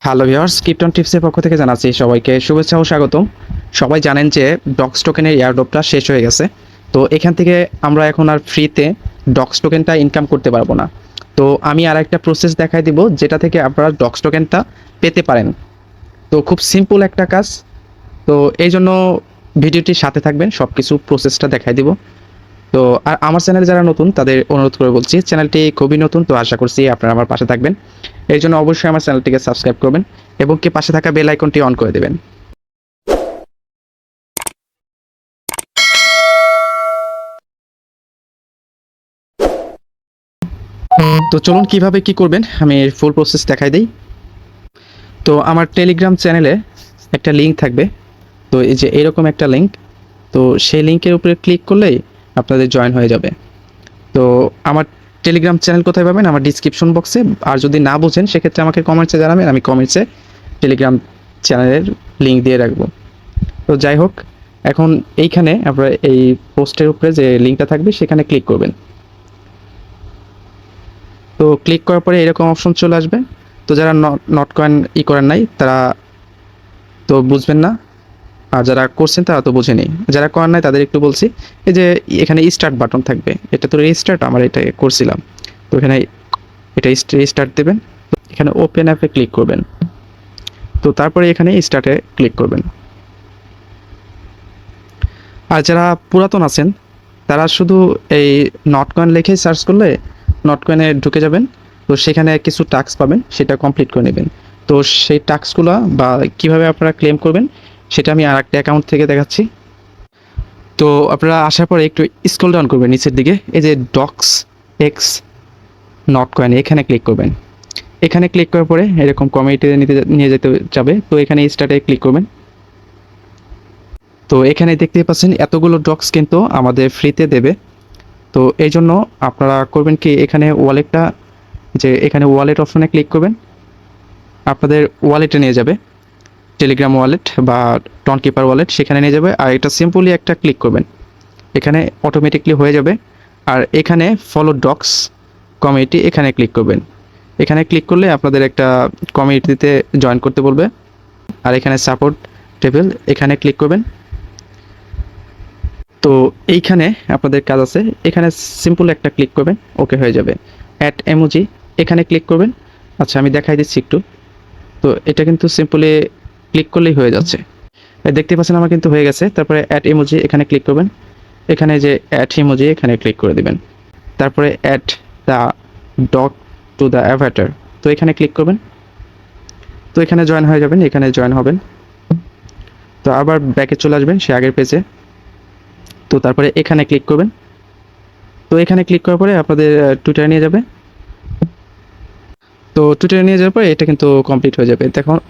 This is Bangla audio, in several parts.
হ্যালো ভিউয়ার্স, ক্রিপ্টন টিপসের পক্ষ থেকে জানাচ্ছি সবাইকে শুভেচ্ছা ও স্বাগতম। সবাই জানেন যে ডক্স টোকেনের এয়ারড্রপটা শেষ হয়ে গেছে। তো এখান থেকে আমরা এখন আর ফ্রিতে ডক্স টোকেনটা ইনকাম করতে পারবো না। তো আমি আর একটা প্রসেস দেখাই দিব যেটা থেকে আপনারা ডক্স টোকেনটা পেতে পারেন। তো খুব সিম্পল একটা কাজ। তো এই জন্য ভিডিওটির সাথে থাকবেন, সব কিছু প্রসেসটা দেখাই দিব। তো আর আমার চ্যানেলে যারা নতুন তাদের অনুরোধ করে বলছি, চ্যানেলটি খুবই নতুন, তো আশা করছি আপনারা আমার পাশে থাকবেন। এর জন্য অবশ্যই আমার চ্যানেলটিকে সাবস্ক্রাইব করবেন এবং কি পাশে থাকা বেল আইকনটি অন করে দেবেন। তো চলুন কিভাবে কি করবেন আমি ফুল প্রসেস দেখাই দিই। তো আমার টেলিগ্রাম চ্যানেলে একটা লিঙ্ক থাকবে। তো এই যে এরকম একটা লিঙ্ক, তো সেই লিঙ্কের উপরে ক্লিক করলেই আপনাদের জয়েন হয়ে যাবে। তো আমার টেলিগ্রাম চ্যানেল কোথায় পাবেন? আমার ডিসক্রিপশন বক্সে। আর যদি না বুঝেন সেক্ষেত্রে আমাকে কমেন্টসে জানাবেন, আমি কমেন্টসে টেলিগ্রাম চ্যানেলের লিঙ্ক দিয়ে রাখবো। তো যাই হোক, এখন এইখানে আপনারা এই পোস্টের উপরে যে লিঙ্কটা থাকবে সেখানে ক্লিক করবেন। তো ক্লিক করার পরে এরকম অপশন চলে আসবে। তো যারা নট কয়েন করেন নাই তারা তো বুঝবেন না, আর যারা করছেন তারা তো বুঝেনি। যারা করেন নাই তাদের একটু বলছি, এই যে এখানে স্টার্ট বাটন থাকবে, এটা তো রিস্টার্ট, আমার এটা করছিলাম। তো এখানে এটা রিস্টার্ট দেবেন। এখানে ওপেন অ্যাপে ক্লিক করবেন। তো তারপরে এখানে স্টার্টে ক্লিক করবেন। আর যারা পুরাতন আছেন তারা শুধু এই নট কয়েন লিখে সার্চ করলে নট কয়েনে ঢুকে যাবেন। তো সেখানে কিছু টাস্ক পাবেন, সেটা কমপ্লিট করে নেবেন। তো সেই টাস্কগুলো বা কিভাবে আপনারা ক্লেম করবেন সেটা আমি আর একটা অ্যাকাউন্ট থেকে দেখাচ্ছি। তো আপনারা আসার পরে একটু স্ক্রল ডাউন করবেন নিচের দিকে, এই যে ডক্স এক্স নট কয়েন এখানে ক্লিক করবেন। এখানে ক্লিক করার পরে এরকম কমিউনিটিতে নিয়ে যেতে যাবে। তো এখানে স্টার্টে ক্লিক করবেন। তো এখানে দেখতেই পাচ্ছেন এতগুলো ডক্স কিন্তু আমাদের ফ্রিতে দেবে। তো এই জন্য আপনারা করবেন কি, এখানে ওয়ালেটটা, যে এখানে ওয়ালেট অপশনে ক্লিক করবেন, আপনাদের ওয়ালেটে নিয়ে যাবে, টেলিগ্রাম ওয়ালেট বা টনকিপার ওয়ালেট, সেখানে নিয়ে যাবে। আর এটা সিম্পলি একটা ক্লিক করবেন, এখানে অটোমেটিকলি হয়ে যাবে। আর এখানে ফলো ডক্স কমিউনিটি এখানে ক্লিক করবেন। এখানে ক্লিক করলে আপনাদের একটা কমিউনিটিতে জয়েন করতে বলবে। আর এখানে সাপোর্ট টেবিল এখানে ক্লিক করবেন। তো এইখানে আপনাদের কাজ আছে, এখানে সিম্পল একটা ক্লিক করবেন, ওকে হয়ে যাবে। অ্যাড এমোজি এখানে ক্লিক করবেন। আচ্ছা আমি দেখাই দিচ্ছি একটু। তো এটা কিন্তু সিম্পলি ক্লিক করলেই হয়ে যাচ্ছে, দেখতে পাচ্ছেন আমার কিন্তু হয়ে গেছে। তারপরে অ্যাড ইমোজি এখানে ক্লিক করবেন, এখানে যে অ্যাড ইমোজি এখানে ক্লিক করে দিবেন। তারপরে add the dog to the avatar, তো এখানে ক্লিক করবেন। তো এখানে জয়েন হয়ে যাবেন, এখানে জয়েন হবেন। তো আবার ব্যাকে চলে আসবেন সে আগের পেজে। তো তারপরে এখানে ক্লিক করবেন। তো এখানে ক্লিক করার পরে আপনাদের টুইটারে নিয়ে যাবে। তো টুইটারে নিয়ে যাওয়ার পরে এটা কিন্তু কমপ্লিট হয়ে যাবে।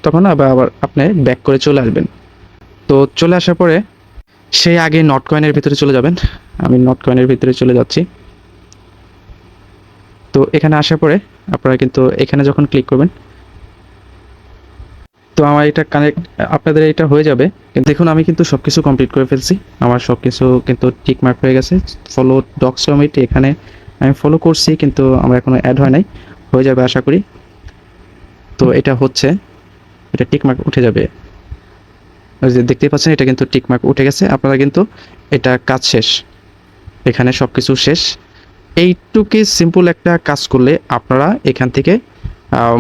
তখন আবার আপনি ব্যাক করে চলে আসবেন। তো চলে আসার পরে সেই আগে নট কয়েনের ভিতরে চলে যাবেন। আমি নট কয়েনের ভিতরে চলে যাচ্ছি। তো এখানে আসার পরে আপনারা কিন্তু এখানে যখন ক্লিক করবেন, তো আমার এটা কানেক্ট, আপনাদের এটা হয়ে যাবে। কিন্তু দেখুন আমি কিন্তু সব কিছু কমপ্লিট করে ফেলছি, আমার সব কিছু কিন্তু টিক মার্ক হয়ে গেছে। ফলো ডক্স কমিটি এখানে আমি ফলো করছি, কিন্তু আমার এখনও অ্যাড হয় নাই, হয়ে যাবে আশা করি। তো এটা হচ্ছে, এটা টিক মার্ক উঠে যাবে, ওই যে দেখতেই পাচ্ছেন এটা কিন্তু টিক মার্ক উঠে গেছে। আপনারা কিন্তু এটা কাজ শেষ, এখানে সব কিছু শেষ। এইটুকু সিম্পল একটা কাজ করলে আপনারা এখান থেকে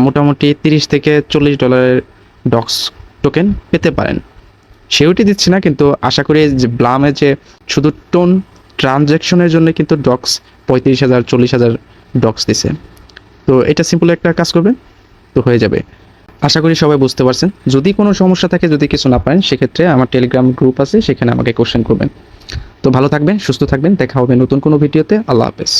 মোটামুটি 30 থেকে $40 ডক্স টোকেন পেতে পারেন। সেউটি দিচ্ছে না, কিন্তু আশা করি যে ব্লামে যে শুধু টোন ট্রানজ্যাকশনের জন্য কিন্তু ডক্স 35,000 40,000 ডক্স দিছে। তো এটা সিম্পল একটা কাজ করবেন, তো হয়ে যাবে। আশা করি সবাই বুঝতে পারছেন। যদি কোনো সমস্যা থাকে, যদি কিছু না পারেন, সেক্ষেত্রে আমার টেলিগ্রাম গ্রুপ আছে, সেখানে আমাকে কোশ্চেন করবেন। তো ভালো থাকবেন, সুস্থ থাকবেন, দেখা হবে নতুন কোনো ভিডিওতে। আল্লাহ হাফেজ।